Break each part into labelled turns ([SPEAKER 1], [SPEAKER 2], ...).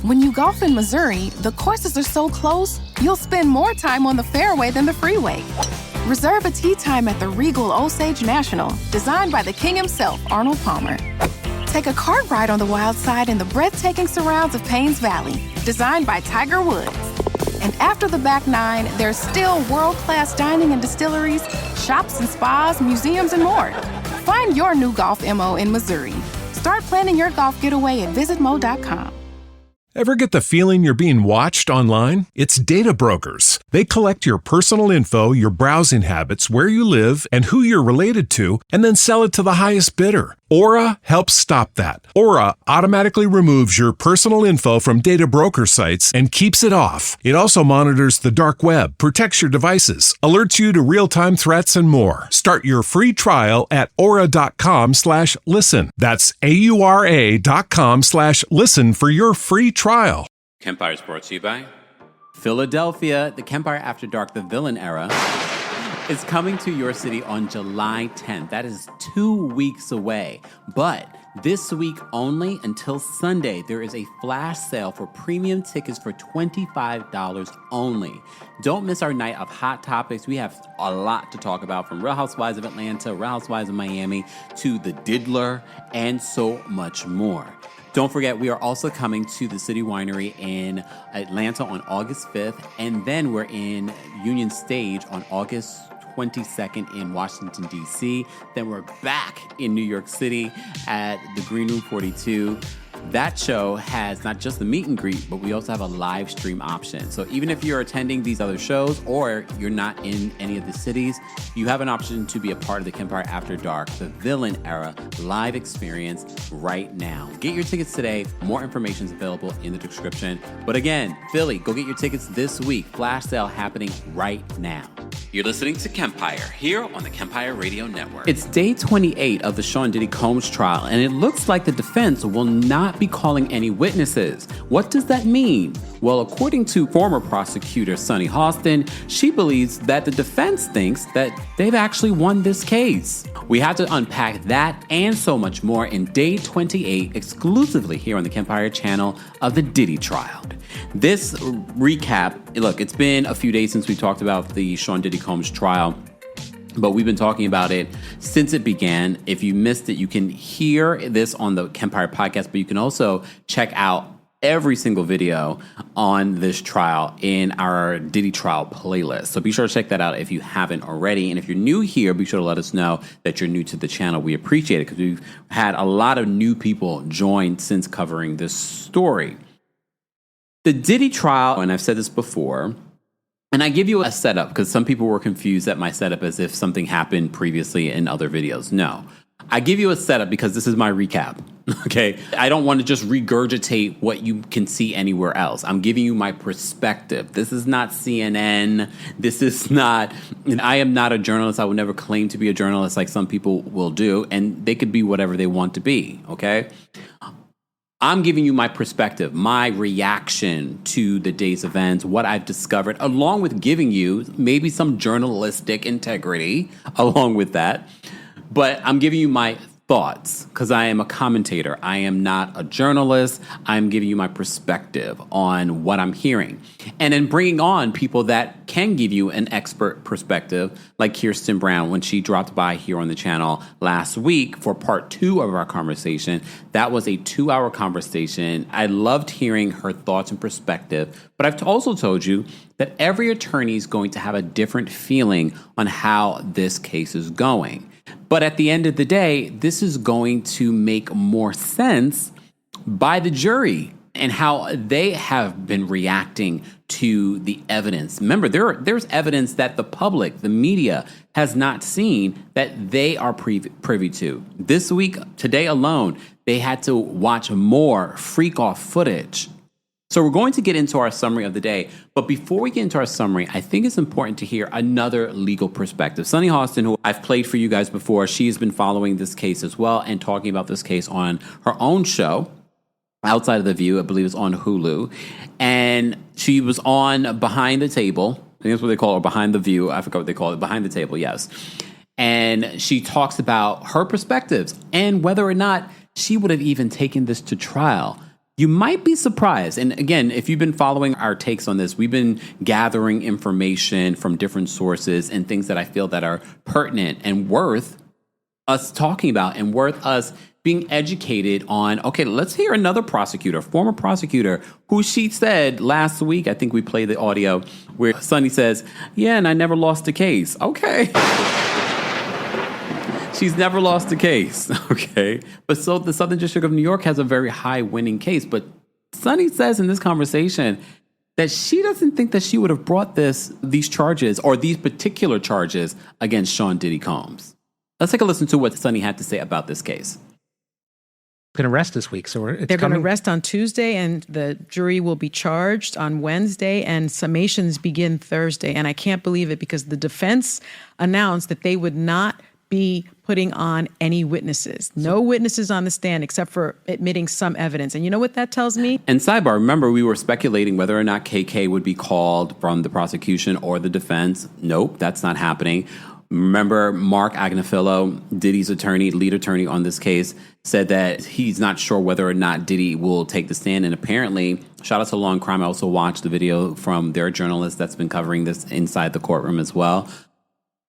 [SPEAKER 1] When you golf in Missouri, the courses are so close, you'll spend more time on the fairway than the freeway. Reserve a tee time at the Regal Osage National, designed by the king himself, Arnold Palmer. Take a cart ride on the wild side in the breathtaking surrounds of Paynes Valley, designed by Tiger Woods. And after the back nine, there's still world-class dining and distilleries, shops and spas, museums, and more. Find your new golf MO in Missouri. Start planning your golf getaway at visitmo.com.
[SPEAKER 2] Ever get the feeling you're being watched online? It's data brokers. They collect your personal info, your browsing habits, where you live, and who you're related to, and then sell it to the highest bidder. Aura helps stop that. Aura automatically removes your personal info from data broker sites and keeps it off. It also monitors the dark web, protects your devices, alerts you to real-time threats, and more. Start your free trial at aura.com/listen. That's AURA.com/listen for your free trial.
[SPEAKER 3] Kempire is brought to you by Philadelphia. The Kempire After Dark, the villain era, is coming to your city on July 10th. That is 2 weeks away. But this week only until Sunday, there is a flash sale for premium tickets for $25 only. Don't miss our night of hot topics. We have a lot to talk about, from Real Housewives of Atlanta, Real Housewives of Miami, to The Diddler, and so much more. Don't forget, we are also coming to the City Winery in Atlanta on August 5th, and then we're in Union Stage on August 22nd in Washington, D.C. Then we're back in New York City at the Green Room 42. That show has not just the meet and greet, but we also have a live stream option. So even if you're attending these other shows or you're not in any of the cities, you have an option to be a part of the Kempire After Dark, the villain era live experience right now. Get your tickets today. More information is available in the description. But again, Philly, go get your tickets this week. Flash sale happening right now. You're listening to Kempire here on the Kempire Radio Network. It's day 28 of the Sean Diddy Combs trial, and it looks like the defense will not be calling any witnesses. What does that mean? Well, according to former prosecutor Sunny Hostin, she believes that the defense thinks that they've actually won this case. We have to unpack that and so much more in day 28 exclusively here on the Kempire channel of the Diddy trial. This recap, look, it's been a few days since we talked about the Sean Diddy Combs trial, but we've been talking about it since it began. If you missed it, you can hear this on the Kempire podcast, but you can also check out every single video on this trial in our Diddy trial playlist. So be sure to check that out if you haven't already. And if you're new here, be sure to let us know that you're new to the channel. We appreciate it because we've had a lot of new people join since covering this story. The Diddy trial, and I've said this before, and I give you a setup because some people were confused at my setup as if something happened previously in other videos. No, I give you a setup because this is my recap. Okay. I don't want to just regurgitate what you can see anywhere else. I'm giving you my perspective. This is not CNN. This is not, and I am not a journalist. I would never claim to be a journalist like some people will do. And they could be whatever they want to be. Okay. I'm giving you my perspective, my reaction to the day's events, what I've discovered, along with giving you maybe some journalistic integrity along with that. But I'm giving you my thoughts because I am a commentator. I am not a journalist. I'm giving you my perspective on what I'm hearing. And then bringing on people that can give you an expert perspective, like Kirsten Brown, when she dropped by here on the channel last week for part 2 of our conversation. That was a 2-hour conversation. I loved hearing her thoughts and perspective. But I've also told you that every attorney is going to have a different feeling on how this case is going. But at the end of the day, this is going to make more sense by the jury and how they have been reacting to the evidence. Remember, there's evidence that the public, the media, has not seen that they are privy to. This week, today alone, they had to watch more freak-off footage. So we're going to get into our summary of the day. But before we get into our summary, I think it's important to hear another legal perspective. Sunny Hostin, who I've played for you guys before, she's been following this case as well and talking about this case on her own show, Outside of the View. I believe it's on Hulu. And she was on Behind the Table. I think that's what they call it, Behind the View. I forgot what they call it. Behind the Table, yes. And she talks about her perspectives and whether or not she would have even taken this to trial. You might be surprised. And again, if you've been following our takes on this, we've been gathering information from different sources and things that I feel that are pertinent and worth us talking about and worth us being educated on. Okay, let's hear another prosecutor, former prosecutor, who she said last week, I think we played the audio, where Sonny says, yeah, and I never lost a case. Okay. She's never lost a case, okay? But so the Southern District of New York has a very high winning case. But Sonny says in this conversation that she doesn't think that she would have brought these charges or these particular charges against Sean Diddy Combs. Let's take a listen to what Sonny had to say about this case.
[SPEAKER 4] Going to rest this week, so
[SPEAKER 5] they're going to rest on Tuesday, and the jury will be charged on Wednesday, and summations begin Thursday. And I can't believe it because the defense announced that they would not be putting on any witnesses. No witnesses on the stand except for admitting some evidence. And you know what that tells me?
[SPEAKER 3] And sidebar, remember we were speculating whether or not KK would be called from the prosecution or the defense. Nope, that's not happening. Remember, Mark Agnafilo, Diddy's attorney, lead attorney on this case, said that he's not sure whether or not Diddy will take the stand. And apparently, shout out to Law and Crime, I also watched the video from their journalist that's been covering this inside the courtroom as well.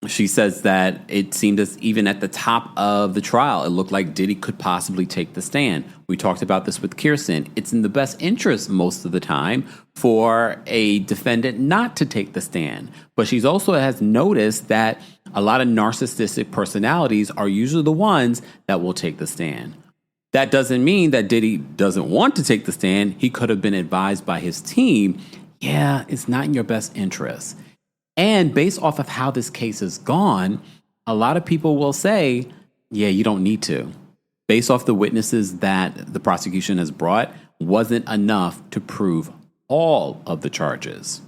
[SPEAKER 3] She says that it seemed as even at the top of the trial, it looked like Diddy could possibly take the stand. We talked about this with Kirsten. It's in the best interest most of the time for a defendant not to take the stand. But she's also has noticed that a lot of narcissistic personalities are usually the ones that will take the stand. That doesn't mean that Diddy doesn't want to take the stand. He could have been advised by his team, yeah, it's not in your best interest. And based off of how this case has gone, a lot of people will say, yeah, you don't need to. Based off the witnesses that the prosecution has brought, wasn't enough to prove all of the charges.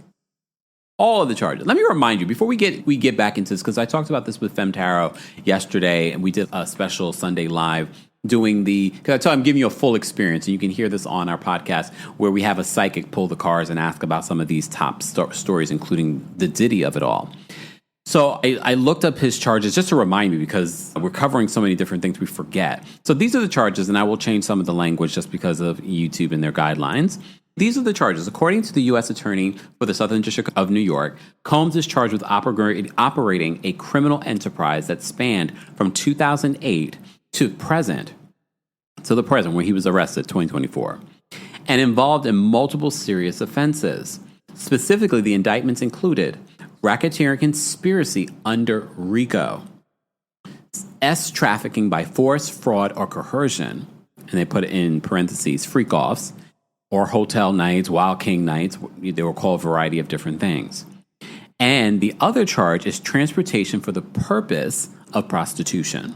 [SPEAKER 3] All of the charges. Let me remind you, before we get back into this, because I talked about this with Femtaro yesterday, and we did a special Sunday Live doing because I'm giving you a full experience, and you can hear this on our podcast where we have a psychic pull the cards and ask about some of these top stories, including the Diddy of it all. So I looked up his charges just to remind me because we're covering so many different things we forget. So these are the charges, and I will change some of the language just because of YouTube and their guidelines. These are the charges. According to the U.S. Attorney for the Southern District of New York, Combs is charged with operating a criminal enterprise that spanned from 2008 to the present, where he was arrested, 2024, and involved in multiple serious offenses. Specifically, the indictments included racketeering conspiracy under RICO, trafficking by force, fraud, or coercion, and they put in parentheses, freak-offs, or hotel nights, Wild King nights. They were called a variety of different things. And the other charge is transportation for the purpose of prostitution.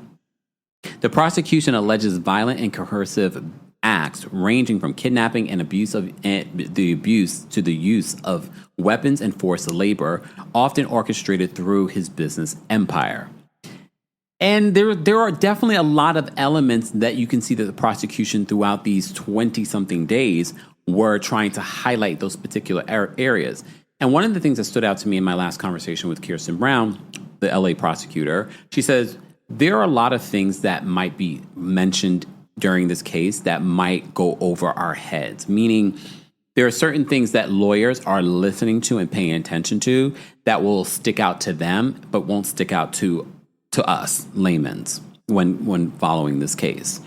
[SPEAKER 3] The prosecution alleges violent and coercive acts ranging from kidnapping and abuse to the use of weapons and forced labor, often orchestrated through his business empire. And there are definitely a lot of elements that you can see that the prosecution throughout these 20-something days were trying to highlight those particular areas. And one of the things that stood out to me in my last conversation with Kirsten Brown, the LA prosecutor, she says, there are a lot of things that might be mentioned during this case that might go over our heads, meaning there are certain things that lawyers are listening to and paying attention to that will stick out to them, but won't stick out to us, laymen's, when following this case.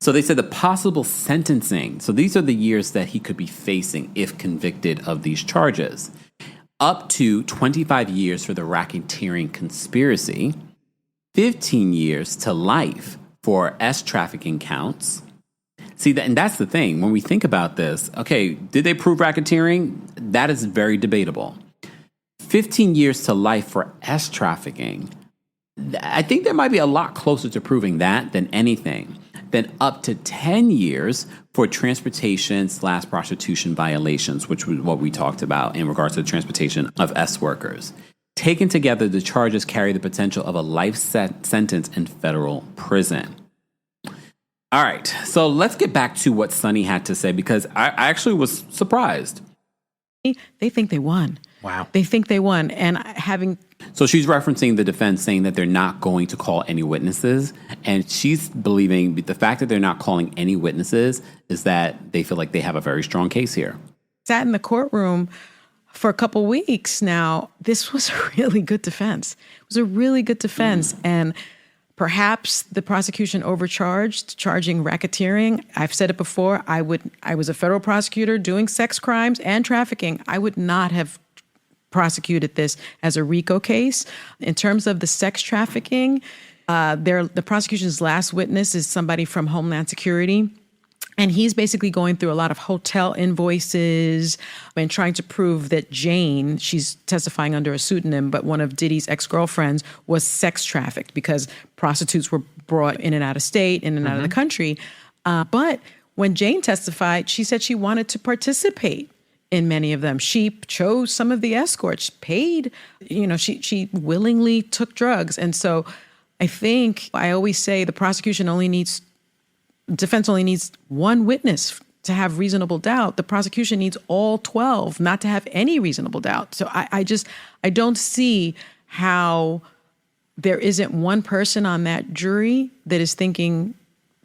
[SPEAKER 3] So they said the possible sentencing, so these are the years that he could be facing if convicted of these charges, up to 25 years for the racketeering conspiracy, 15 years to life for trafficking counts. See, and that's the thing. When we think about this, okay, did they prove racketeering? That is very debatable. 15 years to life for trafficking. I think there might be a lot closer to proving that than anything. Then up to 10 years for transportation/prostitution violations, which was what we talked about in regards to the transportation of workers. Taken together, the charges carry the potential of a life sentence in federal prison. All right, so let's get back to what Sonny had to say, because I actually was surprised.
[SPEAKER 5] They think they won.
[SPEAKER 4] Wow.
[SPEAKER 5] They think they won. And having
[SPEAKER 3] So she's referencing the defense saying that they're not going to call any witnesses. And she's believing the fact that they're not calling any witnesses is that they feel like they have a very strong case here.
[SPEAKER 5] Sat in the courtroom for a couple weeks now. This was a really good defense. It was a really good defense. And perhaps the prosecution overcharged, charging racketeering. I've said it before. I was a federal prosecutor doing sex crimes and trafficking. I would not have prosecuted this as a RICO case. In terms of the sex trafficking, the prosecution's last witness is somebody from Homeland Security. And he's basically going through a lot of hotel invoices and trying to prove that Jane, she's testifying under a pseudonym, but one of Diddy's ex-girlfriends was sex trafficked because prostitutes were brought in and out of state, in and out of the country. But when Jane testified, she said she wanted to participate in many of them. She chose some of the escorts, paid, she willingly took drugs. And so I think I always say the defense only needs one witness to have reasonable doubt. The prosecution needs all 12 not to have any reasonable doubt. So I don't see how there isn't one person on that jury that is thinking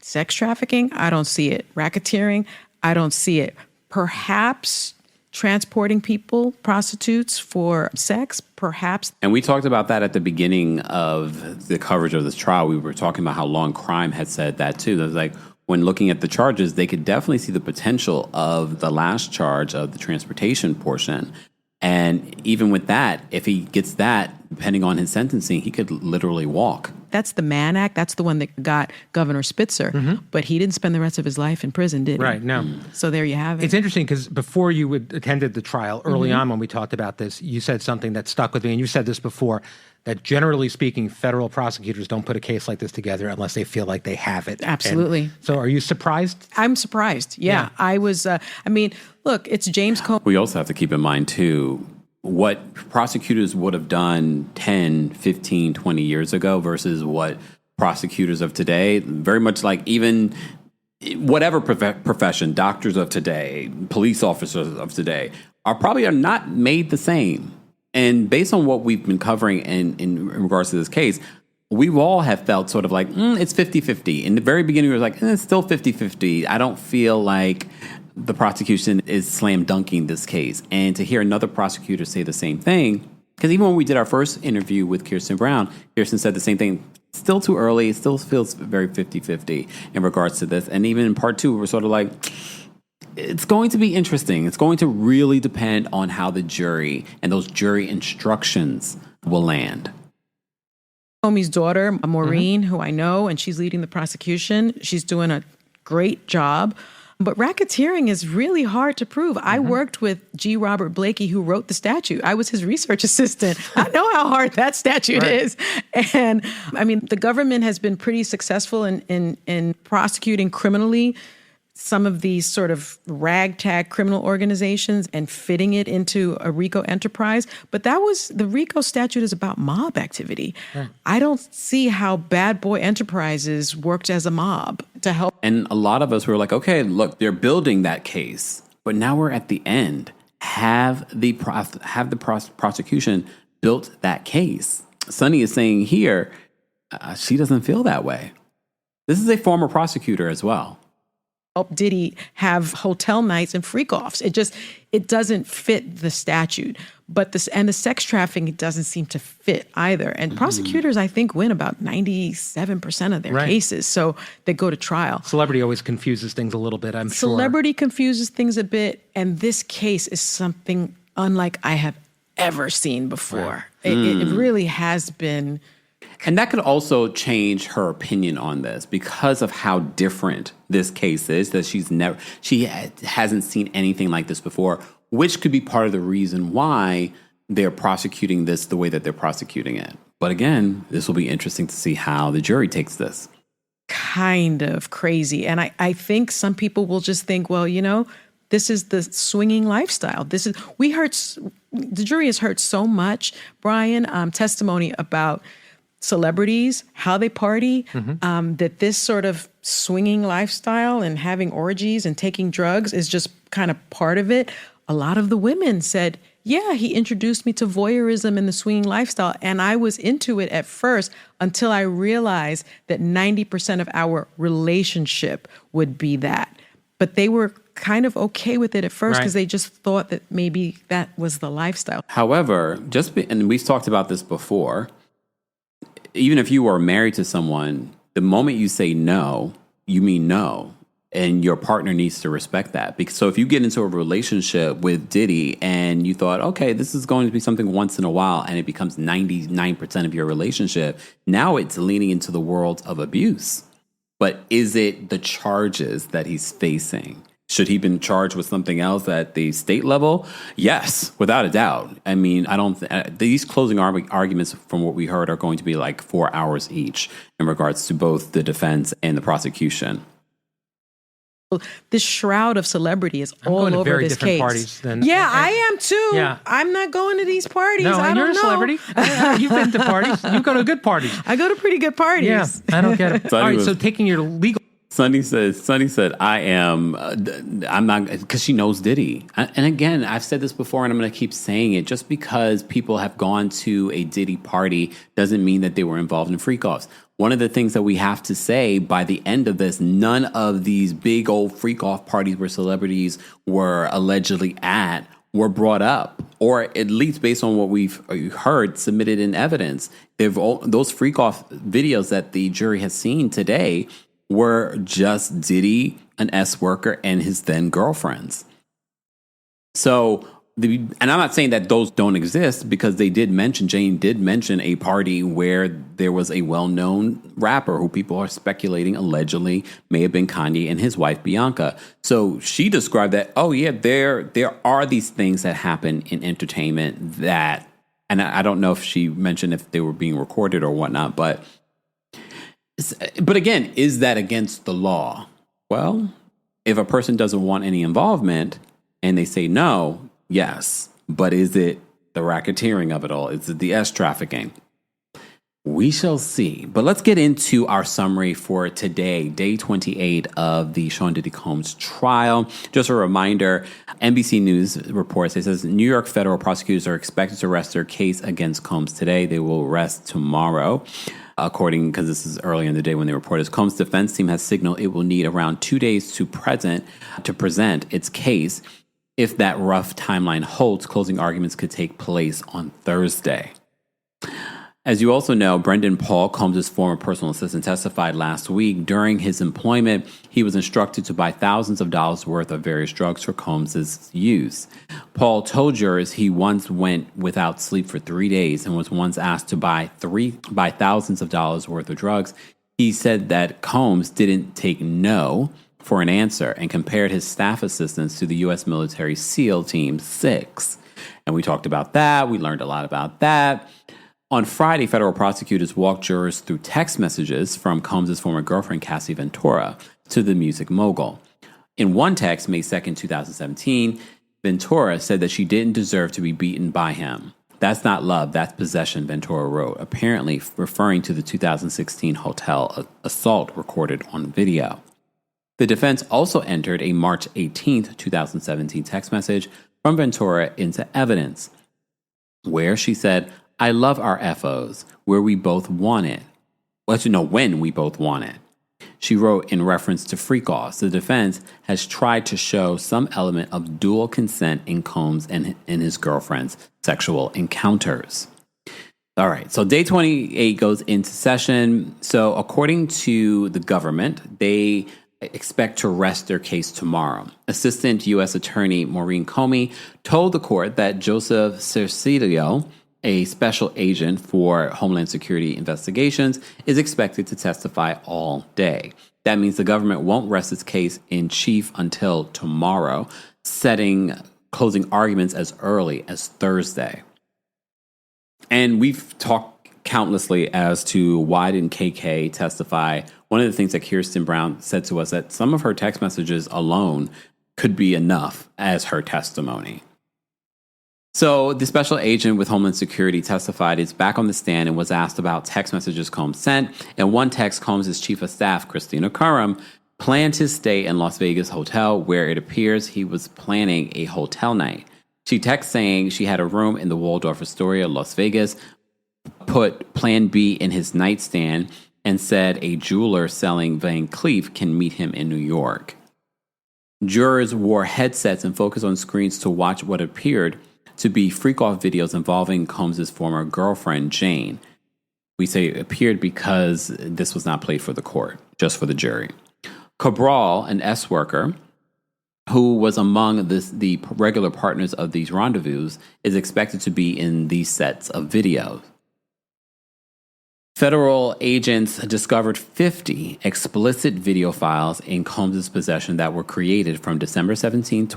[SPEAKER 5] sex trafficking. I don't see it. Racketeering. I don't see it. Perhaps transporting people, prostitutes for sex, perhaps.
[SPEAKER 3] And we talked about that at the beginning of the coverage of this trial. We were talking about how Law and Crime had said that too. It was like, when looking at the charges, they could definitely see the potential of the last charge of the transportation portion. And even with that, if he gets that, depending on his sentencing, he could literally walk.
[SPEAKER 5] That's the Mann Act. That's the one that got Governor Spitzer. But he didn't spend the rest of his life in prison, did he?
[SPEAKER 4] Right, no.
[SPEAKER 5] So there you have it.
[SPEAKER 4] It's interesting because before you attended the trial, early on when we talked about this, you said something that stuck with me, and you said this before, that generally speaking, federal prosecutors don't put a case like this together unless they feel like they have it.
[SPEAKER 5] Absolutely.
[SPEAKER 4] And so are you surprised?
[SPEAKER 5] I'm surprised. Yeah. I was, look, it's James Comey.
[SPEAKER 3] We also have to keep in mind, too, what prosecutors would have done 10, 15, 20 years ago versus what prosecutors of today, very much like even whatever profession, doctors of today, police officers of today, are not made the same. And based on what we've been covering in regards to this case, we all have felt sort of like, it's 50-50. In the very beginning, we were like, it's still 50-50. I don't feel like the prosecution is slam dunking this case. And to hear another prosecutor say the same thing, because even when we did our first interview with Kirsten Brown, Kirsten said the same thing. Still too early. It still feels very 50-50 in regards to this. And even in part two, we're sort of like, it's going to be interesting. It's going to really depend on how the jury and those jury instructions will land.
[SPEAKER 5] Comey's daughter, Maureen, who I know, and she's leading the prosecution. She's doing a great job. But racketeering is really hard to prove. I worked with G. Robert Blakey, who wrote the statute. I was his research assistant. I know how hard that statute is. And the government has been pretty successful in prosecuting criminally some of these sort of ragtag criminal organizations and fitting it into a RICO enterprise. But the RICO statute is about mob activity. Yeah. I don't see how Bad Boy Enterprises worked as a mob to help.
[SPEAKER 3] And a lot of us were like, okay, look, they're building that case, but now we're at the end. Have the prosecution built that case? Sonny is saying here, she doesn't feel that way. This is a former prosecutor as well.
[SPEAKER 5] Help Diddy have hotel nights and freak-offs. It doesn't fit the statute. But the sex trafficking doesn't seem to fit either. And prosecutors, I think, win about 97% of their cases. So they go to trial.
[SPEAKER 4] Celebrity always confuses things a little bit, I'm sure.
[SPEAKER 5] Celebrity confuses things a bit. And this case is something unlike I have ever seen before. It really has been.
[SPEAKER 3] And that could also change her opinion on this because of how different this case is, that she hasn't seen anything like this before, which could be part of the reason why they're prosecuting this the way that they're prosecuting it. But again, this will be interesting to see how the jury takes this.
[SPEAKER 5] Kind of crazy. And I think some people will just think, well, this is the swinging lifestyle. The jury has heard so much, Brian, testimony about celebrities, how they party, that this sort of swinging lifestyle and having orgies and taking drugs is just kind of part of it. A lot of the women said, Yeah, he introduced me to voyeurism and the swinging lifestyle. And I was into it at first until I realized that 90% of our relationship would be that. But they were kind of okay with it at first because they just thought that maybe that was the lifestyle.
[SPEAKER 3] However, and we've talked about this before, even if you are married to someone, the moment you say no, you mean no. And your partner needs to respect that. So if you get into a relationship with Diddy and you thought, okay, this is going to be something once in a while, and it becomes 99% of your relationship, now it's leaning into the world of abuse. But is it the charges that he's facing? Should he been charged with something else at the state level? Yes, without a doubt. I mean, these closing arguments, from what we heard, are going to be like 4 hours each in regards to both the defense and the prosecution.
[SPEAKER 5] This shroud of celebrity is all over
[SPEAKER 4] very
[SPEAKER 5] this
[SPEAKER 4] different
[SPEAKER 5] case.
[SPEAKER 4] Parties than,
[SPEAKER 5] I am too.
[SPEAKER 4] Yeah.
[SPEAKER 5] I'm not going to these parties.
[SPEAKER 4] No,
[SPEAKER 5] I
[SPEAKER 4] and
[SPEAKER 5] don't
[SPEAKER 4] you're a
[SPEAKER 5] know.
[SPEAKER 4] celebrity. You've been to parties. You go to good parties.
[SPEAKER 5] I go to pretty good parties.
[SPEAKER 4] Yeah, I don't get it. All right, so taking your legal...
[SPEAKER 3] Sunny said, I'm not, because she knows Diddy. And again, I've said this before and I'm going to keep saying it. Just because people have gone to a Diddy party doesn't mean that they were involved in freak-offs. One of the things that we have to say by the end of this, none of these big old freak-off parties where celebrities were allegedly at were brought up, or at least based on what we've heard, submitted in evidence. Those freak-off videos that the jury has seen today were just Diddy, an S-worker, and his then girlfriends. So, and I'm not saying that those don't exist, because Jane did mention a party where there was a well-known rapper who people are speculating allegedly may have been Kanye and his wife Bianca. So she described that, oh yeah, there are these things that happen in entertainment that, and I don't know if she mentioned if they were being recorded or whatnot, but again, is that against the law? Well, if a person doesn't want any involvement and they say no, yes. But is it the racketeering of it all? Is it the S trafficking? We shall see. But let's get into our summary for today, day 28 of the Sean Diddy Combs trial. Just a reminder, NBC News reports, it says New York federal prosecutors are expected to rest their case against Combs today. They will rest tomorrow. Because this is earlier in the day when they reported, Combs' defense team has signaled it will need around 2 days to present its case. If that rough timeline holds, closing arguments could take place on Thursday. As you also know, Brendan Paul, Combs' former personal assistant, testified last week. During his employment, he was instructed to buy thousands of dollars worth of various drugs for Combs' use. Paul told jurors he once went without sleep for 3 days and was once asked to buy thousands of dollars worth of drugs. He said that Combs didn't take no for an answer and compared his staff assistants to the U.S. military SEAL Team 6. And we talked about that. We learned a lot about that. On Friday, federal prosecutors walked jurors through text messages from Combs' former girlfriend, Cassie Ventura, to the music mogul. In one text, May 2nd, 2017, Ventura said that she didn't deserve to be beaten by him. That's not love, that's possession, Ventura wrote, apparently referring to the 2016 hotel assault recorded on video. The defense also entered a March 18th, 2017 text message from Ventura into evidence, where she said, I love our FOs, where we both want it. When we both want it. She wrote in reference to freak-offs. The defense has tried to show some element of dual consent in Combs and his girlfriend's sexual encounters. All right, so day 28 goes into session. So according to the government, they expect to rest their case tomorrow. Assistant U.S. Attorney Maureen Comey told the court that Joseph Cercilio, a special agent for Homeland Security investigations, is expected to testify all day. That means the government won't rest its case in chief until tomorrow, setting closing arguments as early as Thursday. And we've talked countlessly as to why didn't KK testify. One of the things that Kirsten Brown said to us, that some of her text messages alone could be enough as her testimony. So the special agent with Homeland Security testified, is back on the stand, and was asked about text messages Combs sent. In one text, Combs' chief of staff, Christina Curran, planned his stay in Las Vegas hotel, where it appears he was planning a hotel night. She texts saying she had a room in the Waldorf Astoria, Las Vegas, put Plan B in his nightstand, and said a jeweler selling Van Cleef can meet him in New York. Jurors wore headsets and focused on screens to watch what appeared to be freak-off videos involving Combs' former girlfriend, Jane. We say it appeared because this was not played for the court, just for the jury. Cabral, an S-worker, who was among the regular partners of these rendezvous, is expected to be in these sets of videos. Federal agents discovered 50 explicit video files in Combs' possession that were created from December 17th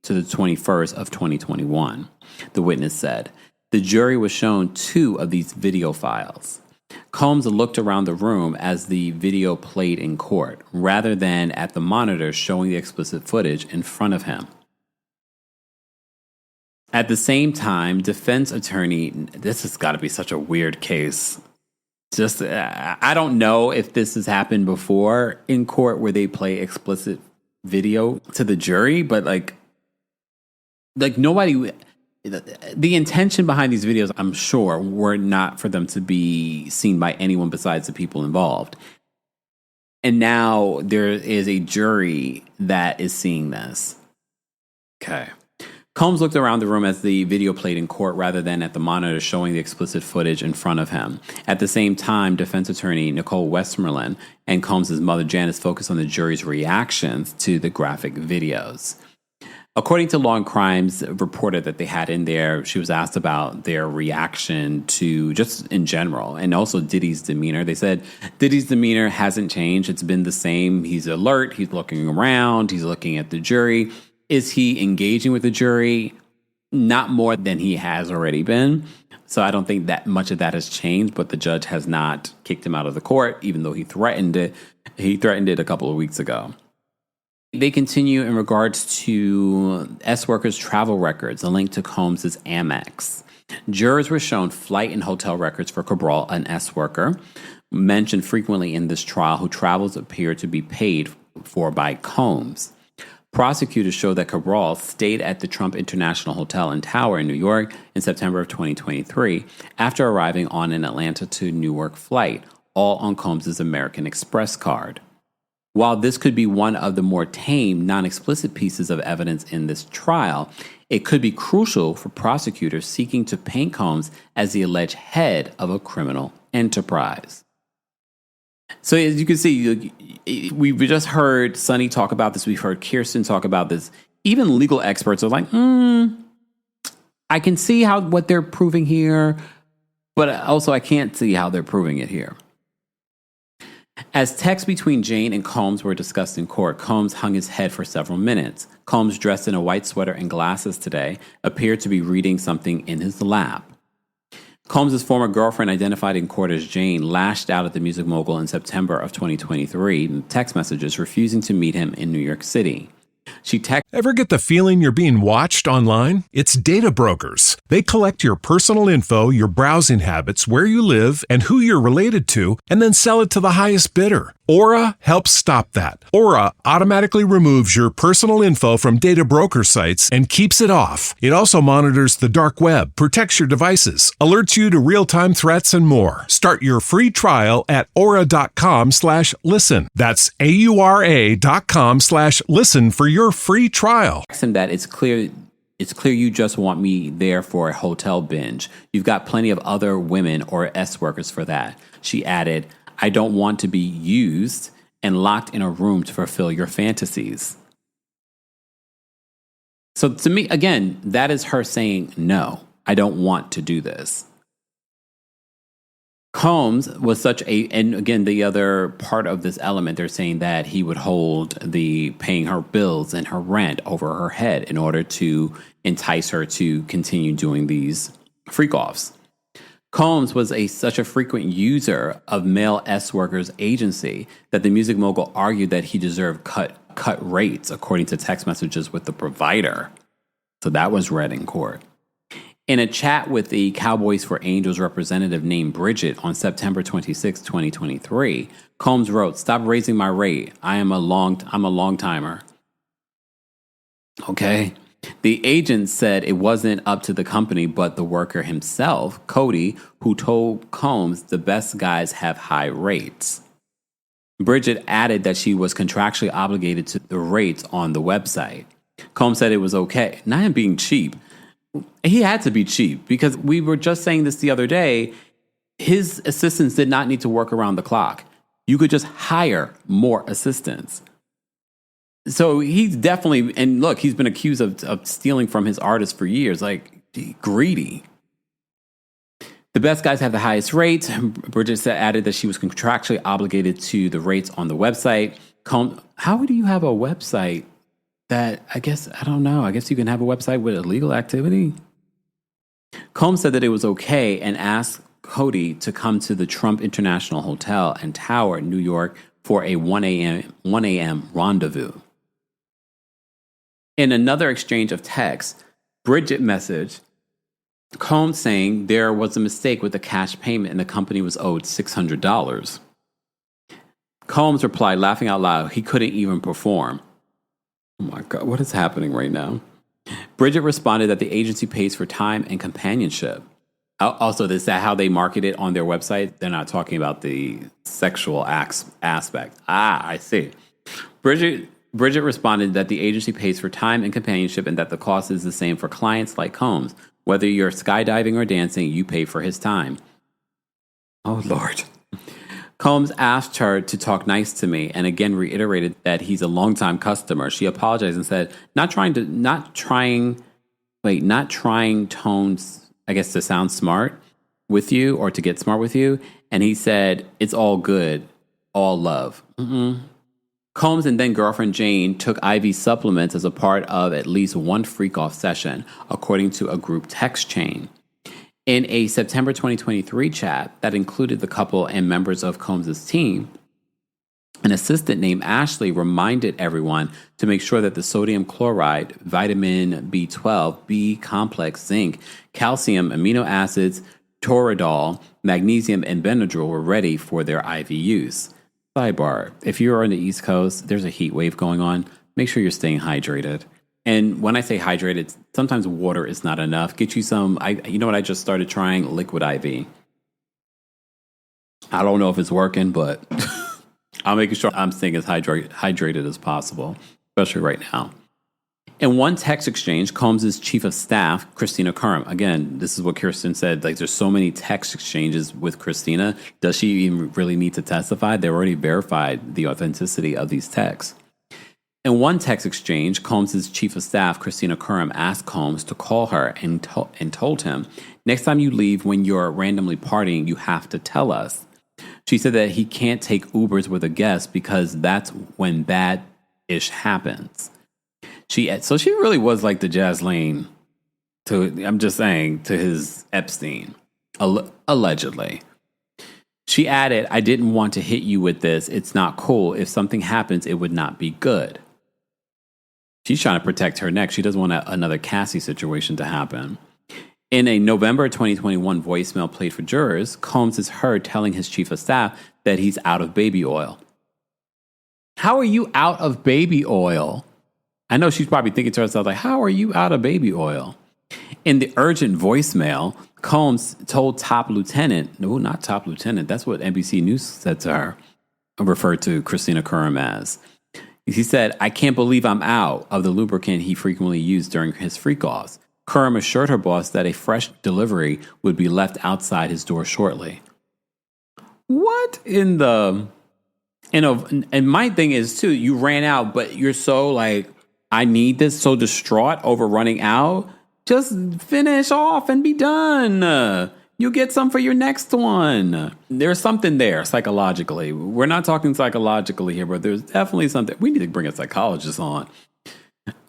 [SPEAKER 3] to the 21st of 2021, the witness said. The jury was shown 2 of these video files. Combs looked around the room as the video played in court, rather than at the monitor showing the explicit footage in front of him. At the same time, defense attorney, this has got to be such a weird case. Just, I don't know if this has happened before in court where they play explicit video to the jury, but like nobody, the intention behind these videos, I'm sure, were not for them to be seen by anyone besides the people involved. And now there is a jury that is seeing this. Okay. Combs looked around the room as the video played in court rather than at the monitor showing the explicit footage in front of him. At the same time, defense attorney Nicole Westmoreland and Combs' mother Janice focused on the jury's reactions to the graphic videos. According to Law and Crimes reported that they had in there, she was asked about their reaction to just in general and also Diddy's demeanor. They said Diddy's demeanor hasn't changed. It's been the same. He's alert. He's looking around. He's looking at the jury. Is he engaging with the jury? Not more than he has already been. So I don't think that much of that has changed, but the judge has not kicked him out of the court, even though he threatened it. He threatened it a couple of weeks ago. They continue in regards to S-workers' travel records, a link to Combs' Amex. Jurors were shown flight and hotel records for Cabral, an S-worker, mentioned frequently in this trial, who travels appear to be paid for by Combs. Prosecutors showed that Cabral stayed at the Trump International Hotel and Tower in New York in September of 2023 after arriving on an Atlanta to Newark flight, all on Combs' American Express card. While this could be one of the more tame, non-explicit pieces of evidence in this trial, it could be crucial for prosecutors seeking to paint Combs as the alleged head of a criminal enterprise. So as you can see, we've just heard Sonny talk about this. We've heard Kirsten talk about this. Even legal experts are like, I can see what they're proving here, but also I can't see how they're proving it here. As texts between Jane and Combs were discussed in court, Combs hung his head for several minutes. Combs, dressed in a white sweater and glasses today, appeared to be reading something in his lap. Combs' former girlfriend, identified in court as Jane, lashed out at the music mogul in September of 2023 in text messages, refusing to meet him in New York City.
[SPEAKER 2] Ever get the feeling you're being watched online? It's data brokers. They collect your personal info, your browsing habits, where you live, and who you're related to, and then sell it to the highest bidder. Aura helps stop that. Aura automatically removes your personal info from data broker sites and keeps it off. It also monitors the dark web, protects your devices, alerts you to real-time threats, and more. Start your free trial at aura.com/listen. That's AURA.com/listen for your free trial.
[SPEAKER 3] That it's clear you just want me there for a hotel binge. You've got plenty of other women or S workers for that. She added, I don't want to be used and locked in a room to fulfill your fantasies. So to me, again, that is her saying, no, I don't want to do this. Combs was and again, the other part of this element, they're saying that he would hold the paying her bills and her rent over her head in order to entice her to continue doing these freak-offs. Combs was such a frequent user of male S-workers' agency that the music mogul argued that he deserved cut rates according to text messages with the provider. So that was read in court. In a chat with the Cowboys for Angels representative named Bridget on September 26, 2023, Combs wrote, "Stop raising my rate. I'm a long timer." Okay. The agent said it wasn't up to the company, but the worker himself, Cody, who told Combs the best guys have high rates. Bridget added that she was contractually obligated to the rates on the website. Combs said it was okay. Not him being cheap. He had to be cheap because we were just saying this the other day. His assistants did not need to work around the clock. You could just hire more assistants. So he's definitely, and look, he's been accused of stealing from his artists for years, like greedy. The best guys have the highest rates. Bridget added that she was contractually obligated to the rates on the website. How do you have a website that, I don't know, I guess you can have a website with illegal activity? Combs said that it was okay and asked Cody to come to the Trump International Hotel and Tower in New York for a 1 a.m. rendezvous. In another exchange of texts, Bridget messaged Combs saying there was a mistake with the cash payment and the company was owed $600. Combs replied, laughing out loud, he couldn't even perform. Oh my God, what is happening right now? Bridget responded that the agency pays for time and companionship. Also, is that how they market it on their website? They're not talking about the sexual aspect. I see. Bridget responded that the agency pays for time and companionship and that the cost is the same for clients like Combs. Whether you're skydiving or dancing, you pay for his time. Oh, Lord. Combs asked her to talk nice to me and again reiterated that he's a longtime customer. She apologized and said, not trying tones, I guess, to sound smart with you or to get smart with you. And he said, it's all good, all love. Combs and then girlfriend Jane took IV supplements as a part of at least one freak-off session, according to a group text chain. In a September 2023 chat that included the couple and members of Combs' team, an assistant named Ashley reminded everyone to make sure that the sodium chloride, vitamin B12, B complex, zinc, calcium, amino acids, toradol, magnesium, and Benadryl were ready for their IV use. Sidebar, if you're on the East Coast, there's a heat wave going on. Make sure you're staying hydrated. And when I say hydrated, sometimes water is not enough. Get you some, you know what I just started trying? Liquid IV. I don't know if it's working, but I'm making sure I'm staying as hydrated as possible, especially right now. In one text exchange, Combs' chief of staff, Christina Curran, again, this is what Kirsten said, like there's so many text exchanges with Christina. Does she even really need to testify? They already verified the authenticity of these texts. In one text exchange, Combs' chief of staff, Christina Curran, asked Combs to call her and told him, next time you leave when you're randomly partying, you have to tell us. She said that he can't take Ubers with a guest because that's when bad-ish happens. So she really was like the Jaslene to his Epstein, allegedly. She added, I didn't want to hit you with this. It's not cool. If something happens, it would not be good. She's trying to protect her neck. She doesn't want another Cassie situation to happen. In a November 2021 voicemail played for jurors, Combs is heard telling his chief of staff that he's out of baby oil. How are you out of baby oil? I know she's probably thinking to herself, like, how are you out of baby oil? In the urgent voicemail, Combs told top lieutenant, no, not top lieutenant, that's what NBC News said to her, referred to Christina Curran as. He said, I can't believe I'm out of the lubricant he frequently used during his freak-offs. Curran assured her boss that a fresh delivery would be left outside his door shortly. What in the... And my thing is, too, you ran out, but you're so, like, I need this, so distraught over running out. Just finish off and be done. You'll get some for your next one. There's something there psychologically. We're not talking psychologically here, but there's definitely something. We need to bring a psychologist on.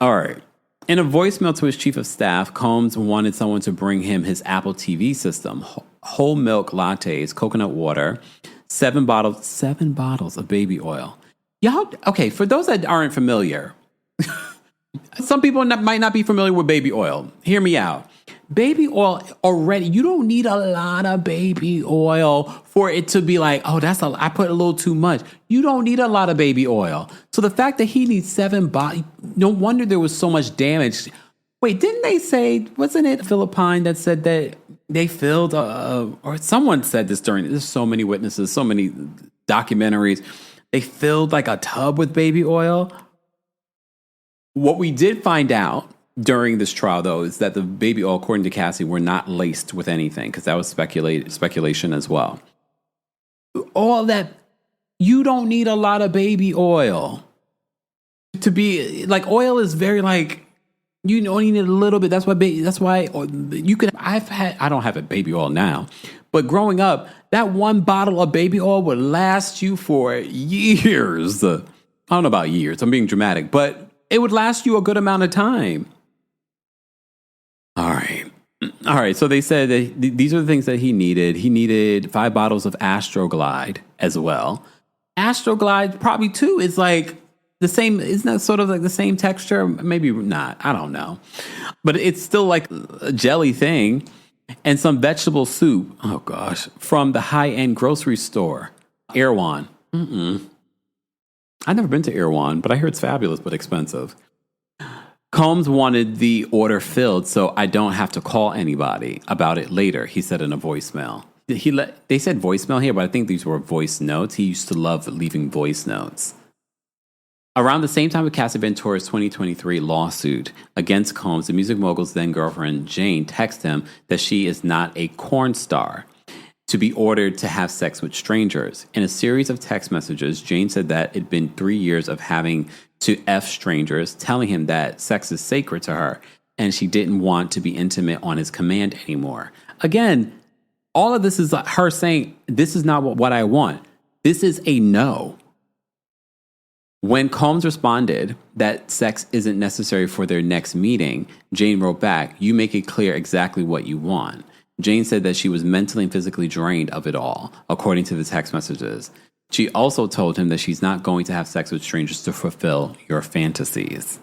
[SPEAKER 3] All right. In a voicemail to his chief of staff, Combs wanted someone to bring him his Apple TV system, whole milk lattes, coconut water, 7 bottles of baby oil. Y'all, okay, for those that aren't familiar, some people might not be familiar with baby oil. Hear me out. baby oil already, you don't need a lot of baby oil for it to be like, oh, I put a little too much. You don't need a lot of baby oil. So the fact that he needs 7 bottles, no wonder there was so much damage. Wait, didn't they say, wasn't it Philippine that said that they filled, or someone said this there's so many witnesses, so many documentaries, they filled like a tub with baby oil? What we did find out during this trial, though, is that the baby oil, according to Cassie, were not laced with anything, because that was speculation as well. All that, you don't need a lot of baby oil to be like, oil is very like, you only need a little bit. That's why you could. I don't have a baby oil now, but growing up, that one bottle of baby oil would last you for years. I don't know about years. I'm being dramatic, but it would last you a good amount of time. All right. So they said that these are the things that he needed. He needed 5 bottles of Astroglide as well. Astroglide probably too is like the same. Isn't that sort of like the same texture? Maybe not. I don't know. But it's still like a jelly thing. And some vegetable soup. Oh gosh. From the high-end grocery store. Erewhon. I've never been to Erewhon, but I hear it's fabulous but expensive. Combs wanted the order filled so I don't have to call anybody about it later, he said in a voicemail. They said voicemail here, but I think these were voice notes. He used to love leaving voice notes. Around the same time of Cassie Ventura's 2023 lawsuit against Combs, the music mogul's then-girlfriend Jane texted him that she is not a corn star to be ordered to have sex with strangers. In a series of text messages, Jane said that it'd been 3 years of having to F strangers, telling him that sex is sacred to her, and she didn't want to be intimate on his command anymore. Again, all of this is her saying, this is not what I want. This is a no. When Combs responded that sex isn't necessary for their next meeting, Jane wrote back, you make it clear exactly what you want. Jane said that she was mentally and physically drained of it all, according to the text messages. She also told him that she's not going to have sex with strangers to fulfill your fantasies.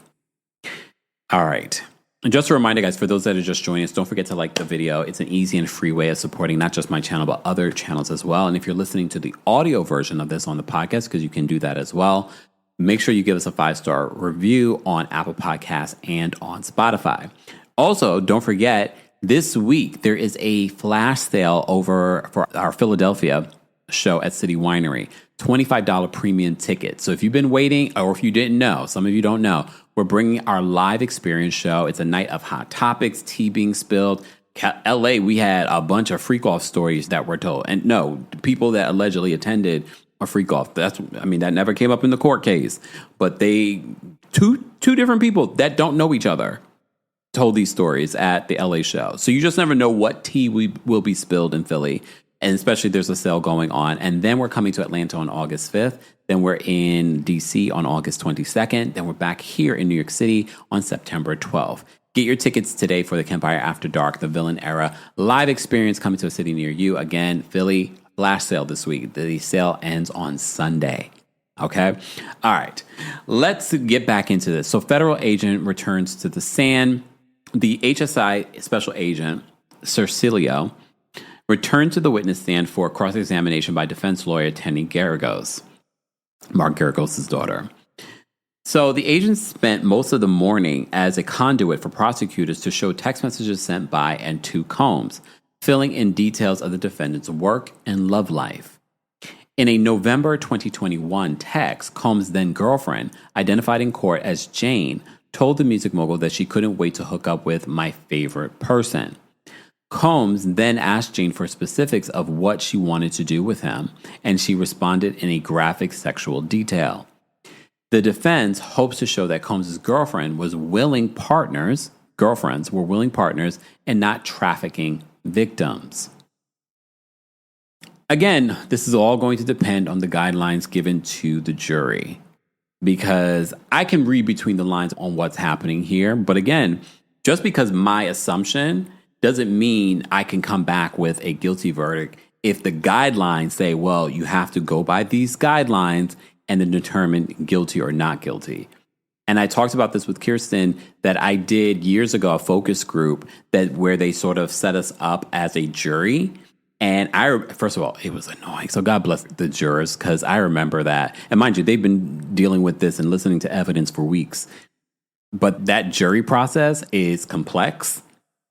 [SPEAKER 3] All right. And just a reminder, guys, for those that are just joining us, don't forget to like the video. It's an easy and free way of supporting not just my channel, but other channels as well. And if you're listening to the audio version of this on the podcast, because you can do that as well, make sure you give us a 5-star review on Apple Podcasts and on Spotify. Also, don't forget, this week there is a flash sale over for our Philadelphia show at City Winery. $25 premium ticket. So if you've been waiting, or if you didn't know, some of you don't know, we're bringing our live experience show. It's a night of hot topics, tea being spilled. LA, we had a bunch of freak off stories that were told. And no, people that allegedly attended a freak off. That never came up in the court case. But two different people that don't know each other told these stories at the LA show. So you just never know what tea will be spilled in Philly. And especially there's a sale going on. And then we're coming to Atlanta on August 5th. Then we're in DC on August 22nd. Then we're back here in New York City on September 12th. Get your tickets today for the Kempire After Dark, the Villain Era live experience coming to a city near you. Again, Philly, flash sale this week. The sale ends on Sunday. Okay? All right. Let's get back into this. So federal agent returns to the SAN. The HSI special agent, Cercilio, returned to the witness stand for cross-examination by defense lawyer Tenny Garagos, Mark Garagos' daughter. So the agents spent most of the morning as a conduit for prosecutors to show text messages sent by and to Combs, filling in details of the defendant's work and love life. In a November 2021 text, Combs' then-girlfriend, identified in court as Jane, told the music mogul that she couldn't wait to hook up with my favorite person. Combs then asked Jane for specifics of what she wanted to do with him, and she responded in a graphic sexual detail. The defense hopes to show that Combs' girlfriends were willing partners and not trafficking victims. Again, this is all going to depend on the guidelines given to the jury, because I can read between the lines on what's happening here. But again, just because my assumption doesn't mean I can come back with a guilty verdict if the guidelines say, well, you have to go by these guidelines and then determine guilty or not guilty. And I talked about this with Kirsten, that I did years ago, a focus group where they sort of set us up as a jury. And first of all, it was annoying. So God bless the jurors, because I remember that. And mind you, they've been dealing with this and listening to evidence for weeks. But that jury process is complex.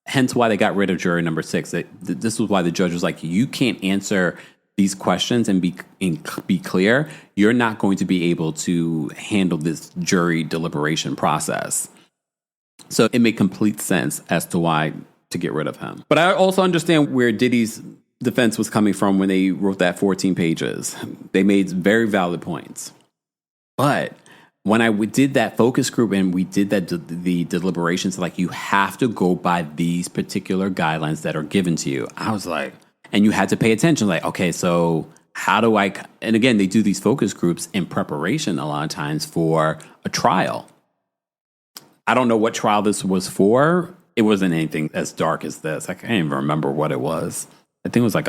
[SPEAKER 3] Hence why they got rid of jury number 6. This was why the judge was like, you can't answer these questions and be clear. You're not going to be able to handle this jury deliberation process. So it made complete sense as to why to get rid of him. But I also understand where Diddy's defense was coming from when they wrote that 14 pages. They made very valid points. But when I did that focus group and we did the deliberations, like, you have to go by these particular guidelines that are given to you. I was like, and you had to pay attention, like, okay, so how do I, and again, they do these focus groups in preparation a lot of times for a trial. I don't know what trial this was for. It wasn't anything as dark as this. I can't even remember what it was. I think it was like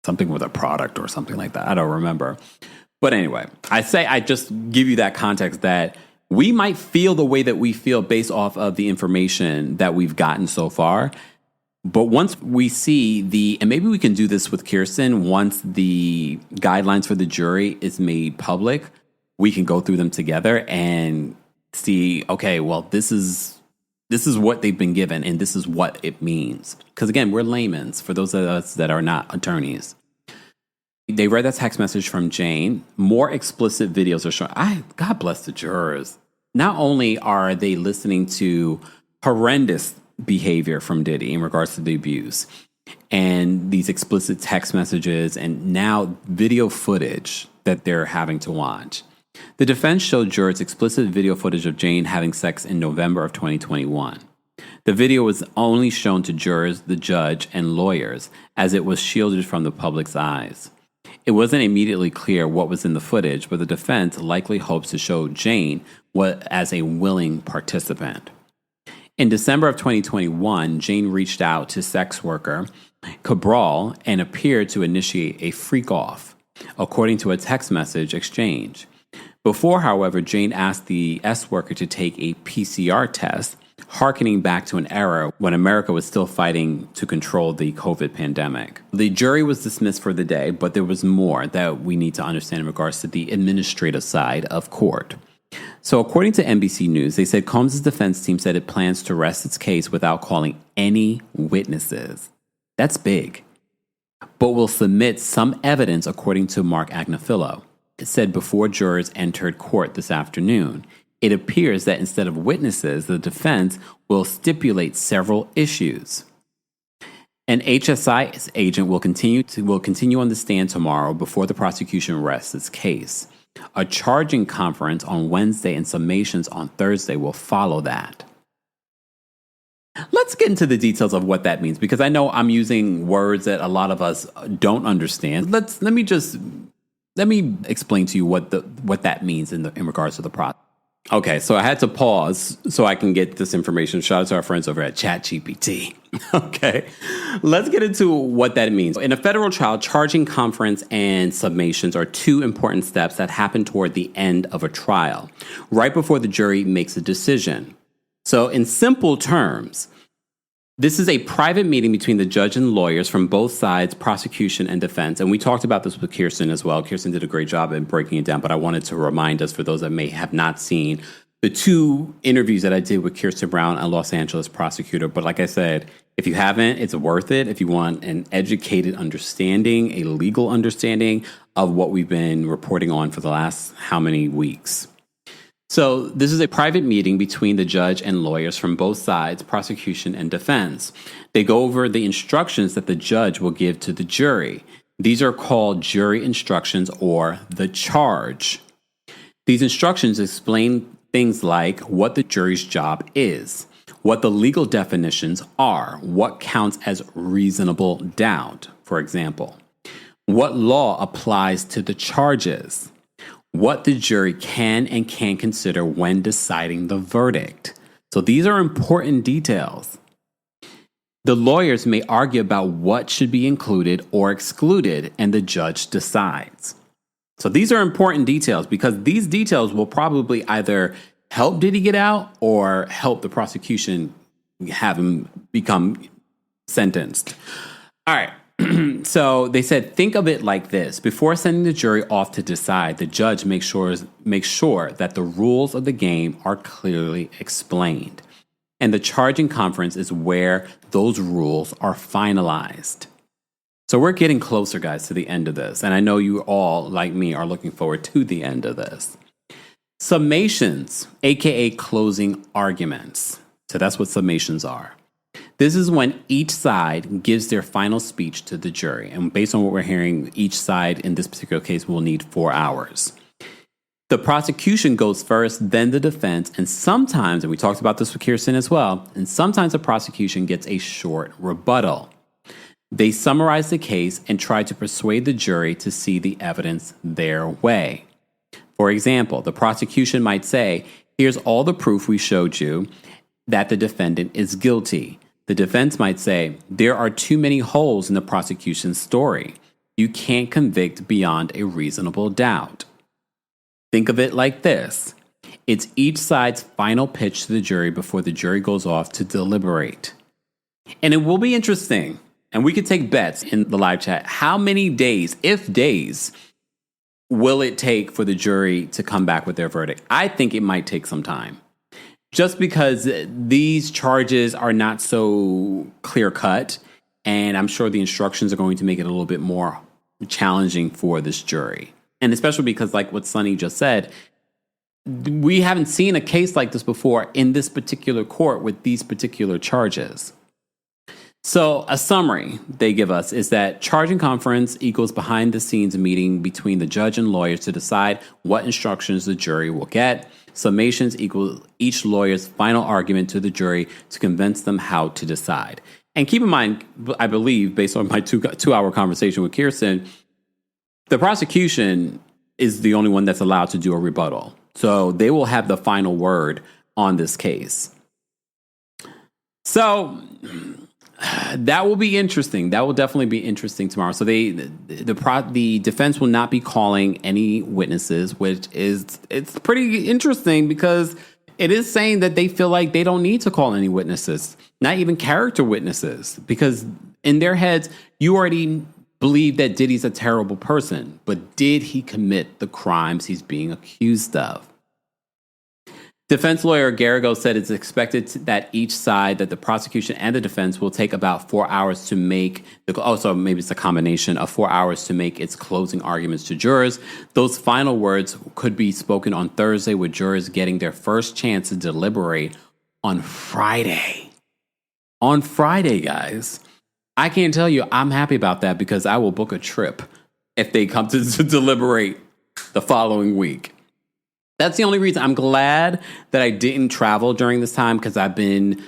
[SPEAKER 3] something with a product or something like that. I don't remember. But anyway, I just give you that context that we might feel the way that we feel based off of the information that we've gotten so far. But once we see and maybe we can do this with Kirsten, once the guidelines for the jury is made public, we can go through them together and see, okay, well, this is what they've been given and this is what it means. Because again, we're laymen, for those of us that are not attorneys. They read that text message from Jane. More explicit videos are shown. God bless the jurors. Not only are they listening to horrendous behavior from Diddy in regards to the abuse and these explicit text messages and now video footage that they're having to watch. The defense showed jurors explicit video footage of Jane having sex in November of 2021. The video was only shown to jurors, the judge, and lawyers, as it was shielded from the public's eyes. It wasn't immediately clear what was in the footage, but the defense likely hopes to show Jane as a willing participant. In December of 2021, Jane reached out to sex worker Cabral and appeared to initiate a freak-off, according to a text message exchange. Before, however, Jane asked the S-worker to take a PCR test, hearkening back to an era when America was still fighting to control the COVID pandemic. The jury was dismissed for the day, but there was more that we need to understand in regards to the administrative side of court. So according to NBC News, they said Combs' defense team said it plans to rest its case without calling any witnesses. That's big. But will submit some evidence, according to Mark Agnafilo. It said before jurors entered court this afternoon. It appears that instead of witnesses, the defense will stipulate several issues. An HSI agent will continue on the stand tomorrow before the prosecution rests its case. A charging conference on Wednesday and summations on Thursday will follow that. Let's get into the details of what that means, because I know I'm using words that a lot of us don't understand. Let me explain to you what that means in regards to the process. Okay, so I had to pause so I can get this information. Shout out to our friends over at ChatGPT. Okay, let's get into what that means. In a federal trial, charging conference and summations are two important steps that happen toward the end of a trial, right before the jury makes a decision. So in simple terms, this is a private meeting between the judge and lawyers from both sides, prosecution and defense. And we talked about this with Kirsten as well. Kirsten did a great job in breaking it down, but I wanted to remind us, for those that may have not seen, the two interviews that I did with Kirsten Brown, a Los Angeles prosecutor. But like I said, if you haven't, it's worth it. If you want an educated understanding, a legal understanding of what we've been reporting on for the last how many weeks. So this is a private meeting between the judge and lawyers from both sides, prosecution and defense. They go over the instructions that the judge will give to the jury. These are called jury instructions, or the charge. These instructions explain things like what the jury's job is, what the legal definitions are, what counts as reasonable doubt, for example, what law applies to the charges, what the jury can and can't consider when deciding the verdict. So these are important details. The lawyers may argue about what should be included or excluded, and the judge decides. So these are important details because these details will probably either help Diddy get out or help the prosecution have him become sentenced. All right. So they said, think of it like this. Before sending the jury off to decide, the judge makes sure that the rules of the game are clearly explained. And the charging conference is where those rules are finalized. So we're getting closer, guys, to the end of this. And I know you all, like me, are looking forward to the end of this. Summations, aka closing arguments. So that's what summations are. This is when each side gives their final speech to the jury. And based on what we're hearing, each side in this particular case will need 4 hours. The prosecution goes first, then the defense, and sometimes, and we talked about this with Kirsten as well, and sometimes the prosecution gets a short rebuttal. They summarize the case and try to persuade the jury to see the evidence their way. For example, the prosecution might say, here's all the proof we showed you that the defendant is guilty. The defense might say, there are too many holes in the prosecution's story. You can't convict beyond a reasonable doubt. Think of it like this. It's each side's final pitch to the jury before the jury goes off to deliberate. And it will be interesting, and we could take bets in the live chat. How many days, if days, will it take for the jury to come back with their verdict? I think it might take some time. Just because these charges are not so clear-cut, and I'm sure the instructions are going to make it a little bit more challenging for this jury. And especially because, like what Sonny just said, we haven't seen a case like this before in this particular court with these particular charges. So a summary they give us is that charging conference equals behind-the-scenes meeting between the judge and lawyers to decide what instructions the jury will get. Summations equal each lawyer's final argument to the jury to convince them how to decide. And keep in mind, I believe, based on my two-hour conversation with Kirsten, the prosecution is the only one that's allowed to do a rebuttal. So they will have the final word on this case. So that will be interesting. That will definitely be interesting tomorrow. So the defense will not be calling any witnesses, which it's pretty interesting because it is saying that they feel like they don't need to call any witnesses, not even character witnesses, because in their heads, you already believe that Diddy's a terrible person, but did he commit the crimes he's being accused of? Defense lawyer Garrigo said it's expected that each side, that the prosecution and the defense, will take about 4 hours to make so maybe it's a combination of 4 hours to make its closing arguments to jurors. Those final words could be spoken on Thursday, with jurors getting their first chance to deliberate on Friday. On Friday, guys. I can't tell you I'm happy about that because I will book a trip if they come to deliberate the following week. That's the only reason. I'm glad that I didn't travel during this time because I've been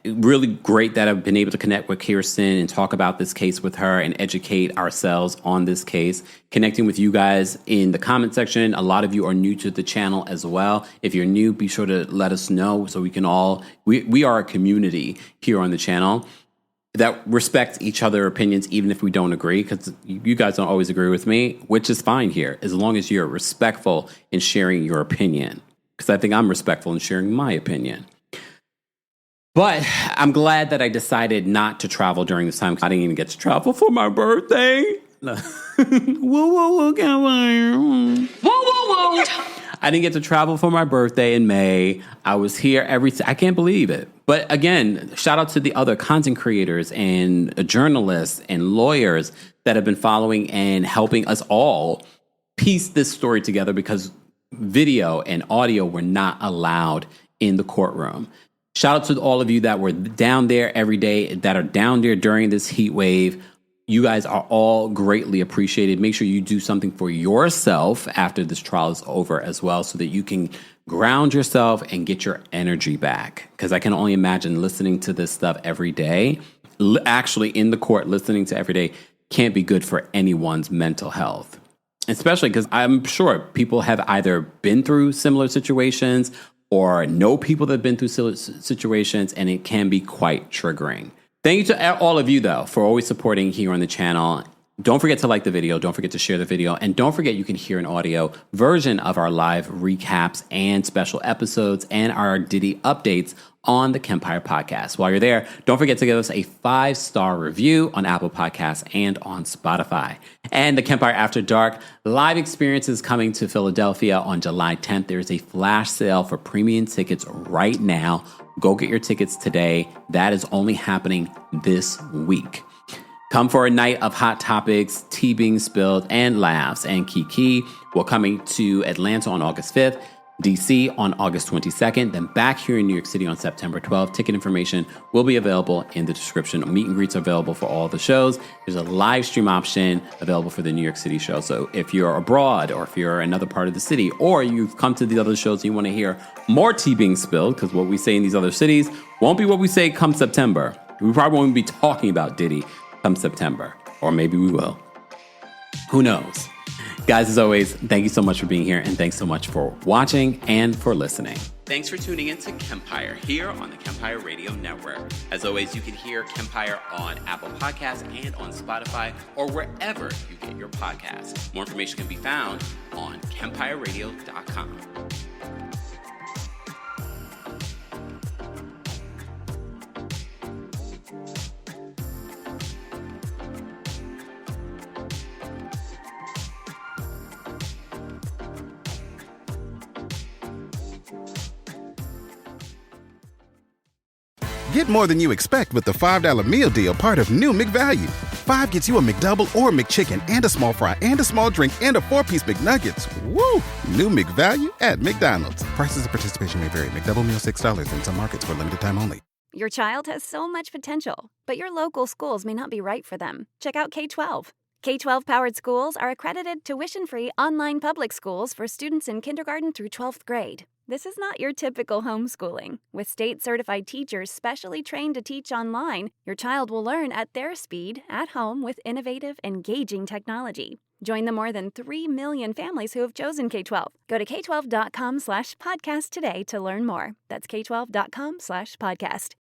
[SPEAKER 3] really great that I've been able to connect with Kirsten and talk about this case with her and educate ourselves on this case. Connecting with you guys in the comment section. A lot of you are new to the channel as well. If you're new, be sure to let us know so we can all, we are a community here on the channel that respect each other's opinions, even if we don't agree, because you guys don't always agree with me, which is fine here, as long as you're respectful in sharing your opinion, because I think I'm respectful in sharing my opinion. But I'm glad that I decided not to travel during this time. I didn't even get to travel for my birthday. Whoa, I didn't get to travel for my birthday in May. I was here I can't believe it. But again, shout out to the other content creators and journalists and lawyers that have been following and helping us all piece this story together, because video and audio were not allowed in the courtroom. Shout out to all of you that were down there every day, that are down there during this heat wave. You guys are all greatly appreciated. Make sure you do something for yourself after this trial is over as well, so that you can ground yourself and get your energy back. Because I can only imagine listening to this stuff every day, actually in the court, listening to every day, can't be good for anyone's mental health. Especially because I'm sure people have either been through similar situations or know people that have been through similar situations, and it can be quite triggering. Thank you to all of you, though, for always supporting here on the channel. Don't forget to like the video. Don't forget to share the video. And don't forget you can hear an audio version of our live recaps and special episodes and our Diddy updates on the Kempire podcast. While you're there, don't forget to give us a 5-star review on Apple Podcasts and on Spotify. And the Kempire After Dark live experience is coming to Philadelphia on July 10th. There's a flash sale for premium tickets right now. Go get your tickets today. That is only happening this week. Come for a night of hot topics, tea being spilled, and laughs. And Kiki will coming to Atlanta on August 5th, DC on August 22nd, then back here in New York City on September 12th. Ticket information will be available in the description. Meet and greets are available for all the shows. There's a live stream option available for the New York City show. So if you're abroad or if you're another part of the city or you've come to the other shows and you want to hear more tea being spilled, because what we say in these other cities won't be what we say come September. We probably won't be talking about Diddy come September, or maybe we will. Who knows? Guys, as always, thank you so much for being here, and thanks so much for watching and for listening. Thanks for tuning in to Kempire here on the Kempire Radio Network. As always, you can hear Kempire on Apple Podcasts and on Spotify or wherever you get your podcasts. More information can be found on KempireRadio.com.
[SPEAKER 6] Get more than you expect with the $5 meal deal, part of new McValue. 5 gets you a McDouble or McChicken and a small fry and a small drink and a 4-piece McNuggets. Woo! New McValue at McDonald's. Prices of participation may vary. McDouble meal $6 in some markets for limited time only.
[SPEAKER 7] Your child has so much potential, but your local schools may not be right for them. Check out K-12. K-12-powered schools are accredited tuition-free online public schools for students in kindergarten through 12th grade. This is not your typical homeschooling. With state-certified teachers specially trained to teach online, your child will learn at their speed, at home, with innovative, engaging technology. Join the more than 3 million families who have chosen K-12. Go to k12.com/podcast today to learn more. That's k12.com/podcast.